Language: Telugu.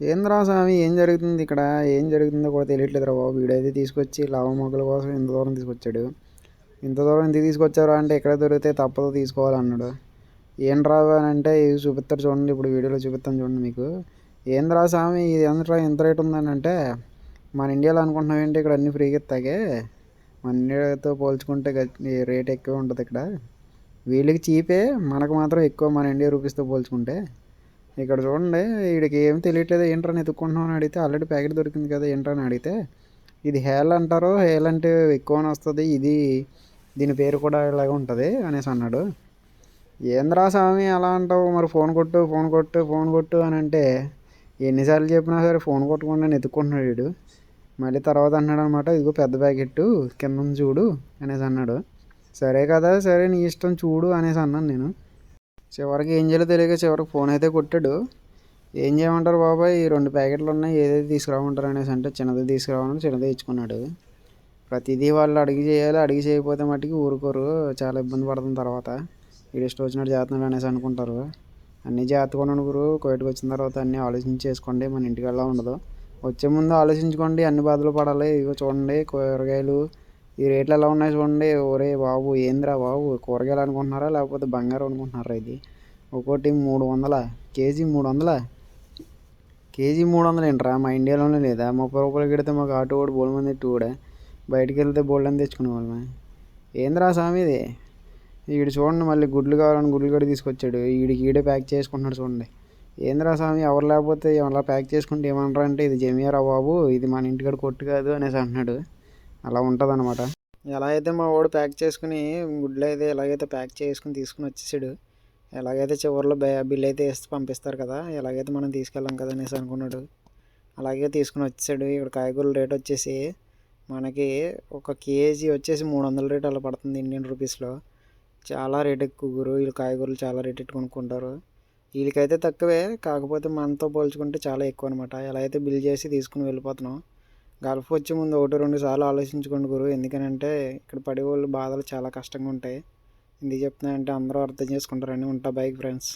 ఏంద్రా స్వామి ఏం జరుగుతుంది ఇక్కడ? ఏం జరుగుతుందో కూడా తెలియట్లేదురా బాబు. వీడైతే తీసుకొచ్చి లవ మొగ్గల కోసం ఇంత దూరం తీసుకొచ్చాడు. ఇంత దూరం ఎందుకు తీసుకొచ్చారా అంటే ఎక్కడ దొరికితే తప్పదు తీసుకోవాలన్నాడు. ఏంట్రా అని అంటే ఇవి చూపిస్తారు చూడండి, ఇప్పుడు వీడియోలో చూపిస్తాను చూడండి మీకు. ఏంద్రా స్వామి ఇది ఎంతరా ఇంత రేట్ ఉందని అంటే, మన ఇండియాలో అనుకుంటున్నాం ఏంటి ఇక్కడ అన్ని ఫ్రీగా ఇస్తాగే, మన ఇండియాతో పోల్చుకుంటే రేట్ ఎక్కువ ఉంటుంది ఇక్కడ. వీళ్ళకి చీపే, మనకు మాత్రం ఎక్కువ మన ఇండియా రూపీస్తో పోల్చుకుంటే. ఇక్కడ చూడండి, వీడికి ఏం తెలియట్లేదు ఏంట్రా ఎత్తుక్కుంటున్నాం అని అడిగితే ఆల్రెడీ ప్యాకెట్ దొరికింది కదా ఏంట్రా అని అడిగితే, ఇది హేల్ అంటారు, హేల్ అంటే ఎక్కువ అని వస్తుంది, ఇది దీని పేరు కూడా ఇలాగే ఉంటుంది అనేసి అన్నాడు. ఏంద్రా స్వామి అలా అంటావు, మరి ఫోన్ కొట్టు ఫోన్ కొట్టు ఫోన్ కొట్టు అని అంటే ఎన్నిసార్లు చెప్పినా సరే ఫోన్ కొట్టకుండా ఎత్తుక్కుంటున్నాడు వీడు. మళ్ళీ తర్వాత అన్నాడు అనమాట, ఇదిగో పెద్ద ప్యాకెట్టు కింద ఉంది చూడు అనేసి అన్నాడు. సరే కదా, సరే నీ ఇష్టం చూడు అనేసి అన్నాను నేను. చివరికి ఏం చేయాలో తెలియక చివరికి ఫోన్ అయితే కొట్టాడు. ఏం చేయమంటారు బాబాయ్, ఈ 2 ప్యాకెట్లు ఉన్నాయి, ఏదైతే తీసుకురామంటారు అనేసి అంటే చిన్నది తీసుకురావడం చిన్నదే ఇచ్చుకున్నాడు. ప్రతిదీ వాళ్ళు అడిగి చేయాలి, అడిగి చేయకపోతే మట్టుకి ఊరుకోరు, చాలా ఇబ్బంది పడుతుంది తర్వాత. వీడు ఇష్టం వచ్చినట్టు చేస్తున్నాడు అనేసి అనుకుంటారు. అన్నీ జాగ్రత్తగా గురు, కోయటకు వచ్చిన తర్వాత అన్నీ ఆలోచించి చేసుకోండి, మన ఇంటికి వెళ్ళా ఉండదు. వచ్చే ముందు ఆలోచించుకోండి, అన్ని బాధలు పడాలి. ఇగో చూడండి కూరగాయలు ఈ రేట్లు ఎలా ఉన్నాయి చూడండి. ఒరే బాబు ఏంద్రా బాబు, కూరగాయలు అనుకుంటున్నారా లేకపోతే బంగారం అనుకుంటున్నారా? ఇది ఒక్కోటి 300, కేజీ 300. కేజీ 300 ఏంట్రా, మా ఇండియాలోనే లేదా? 30 రూపాయలు కడితే మాకు ఆటో కూడా బోల్ మంది ఎట్టు కూడా బయటికి వెళ్తే బోల్డ్ అని తెచ్చుకునే వాళ్ళమే. ఏంద్రా స్వామి ఇది? వీడు చూడండి మళ్ళీ గుడ్లు కావాలని గుడ్లు కూడా తీసుకొచ్చాడు. ఈడే ప్యాక్ చేసుకుంటున్నాడు చూడండి. ఏంద్రా స్వామి, ఎవరు లేకపోతే అలా ప్యాక్ చేసుకుంటే ఏమనరా అంటే, ఇది జమియారా బాబు, ఇది మన ఇంటికాడ కొట్టు కాదు అనేసి అంటున్నాడు. అలా ఉంటుంది అనమాట. ఎలా అయితే మా వాడు ప్యాక్ చేసుకుని గుడ్లు అయితే ఎలాగైతే ప్యాక్ చేసుకుని తీసుకుని వచ్చేసాడు. ఎలాగైతే చివరిలో బిల్ అయితే వేస్తే పంపిస్తారు కదా, ఎలాగైతే మనం తీసుకెళ్ళాం కదా అనేసి అనుకున్నాడు. అలాగే తీసుకుని వచ్చాడు. ఇక్కడ కాయగూరల రేట్ వచ్చేసి మనకి ఒక కేజీ వచ్చేసి 300 రేట్ అలా పడుతుంది ఇండియన్ రూపీస్లో. చాలా రేట్ ఎక్కువ గురు, వీళ్ళు కాయగూరలు చాలా రేట్ ఎట్టు కొనుక్కుంటారు. వీళ్ళకైతే తక్కువే, కాకపోతే మనతో పోల్చుకుంటే చాలా ఎక్కువ అనమాట. ఎలా అయితే బిల్ చేసి తీసుకుని వెళ్ళిపోతున్నాం. గల్ఫ్ వచ్చే ముందు 1-2 సార్లు ఆలోచించుకోండి గురు, ఎందుకనంటే ఇక్కడ పడే వాళ్ళు బాధలు చాలా కష్టంగా ఉంటాయి. ఎందుకు చెప్తున్నా అంటే అందరూ అర్థం చేసుకుంటారని. ఉంటా బైక్ ఫ్రెండ్స్.